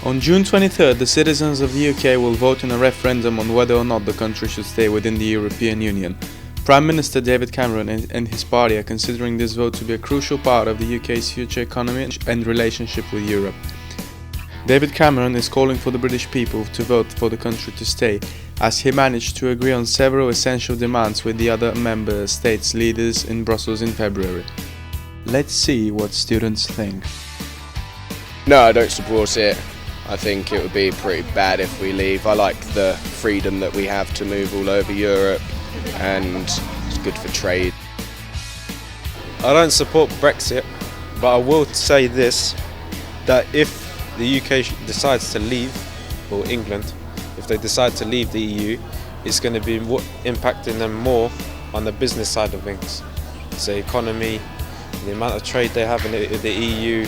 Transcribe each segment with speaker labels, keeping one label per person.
Speaker 1: On June 23rd, the citizens of the UK will vote in a referendum on whether or not the country should stay within the European Union. Prime Minister David Cameron and his party are considering this vote to be a crucial part of the UK's future economy and relationship with Europe. David Cameron is calling for the British people to vote for the country to stay, as he managed to agree on several essential demands with the other member states' leaders in Brussels in February. Let's see what students think.
Speaker 2: No, I don't support it. I think it would be pretty bad if we leave. I like the freedom that we have to move all over Europe, and it's good for trade.
Speaker 3: I don't support Brexit, but I will say this, that if the UK decides to leave, or England, if they decide to leave the EU, it's going to be impacting them more on the business side of things. So economy, the amount of trade they have in the EU.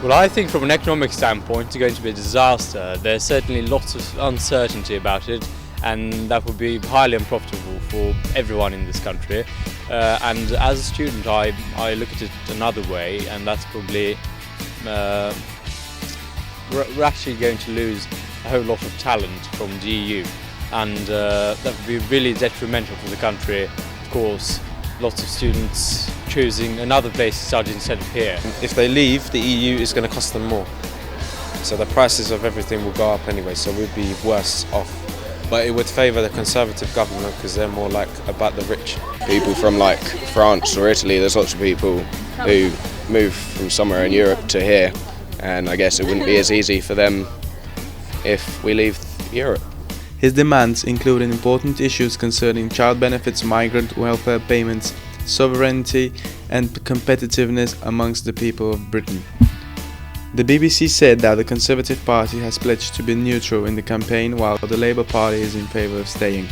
Speaker 4: Well, I think from an economic standpoint it's going to be a disaster. There's certainly lots of uncertainty about it, and that would be highly unprofitable for everyone in this country. And as a student I look at it another way, and that's probably we're actually going to lose a whole lot of talent from the EU, and that would be really detrimental for the country. Of course, lots of students choosing another place to study instead of here.
Speaker 3: If they leave, the EU is going to cost them more. So the prices of everything will go up anyway, so we'd be worse off. But it would favour the Conservative government because they're more like about the rich.
Speaker 2: People from like France or Italy, there's lots of people who move from somewhere in Europe to here, and I guess it wouldn't be as easy for them if we leave Europe.
Speaker 1: His demands include important issues concerning child benefits, migrant welfare payments, sovereignty and competitiveness amongst the people of Britain. The BBC said that the Conservative Party has pledged to be neutral in the campaign, while the Labour Party is in favour of staying.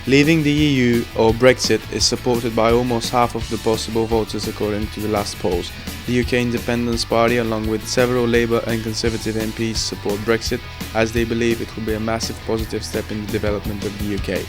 Speaker 1: Leaving the EU or Brexit is supported by almost half of the possible voters according to the last polls. The UK Independence Party, along with several Labour and Conservative MPs, support Brexit, as they believe it will be a massive positive step in the development of the UK.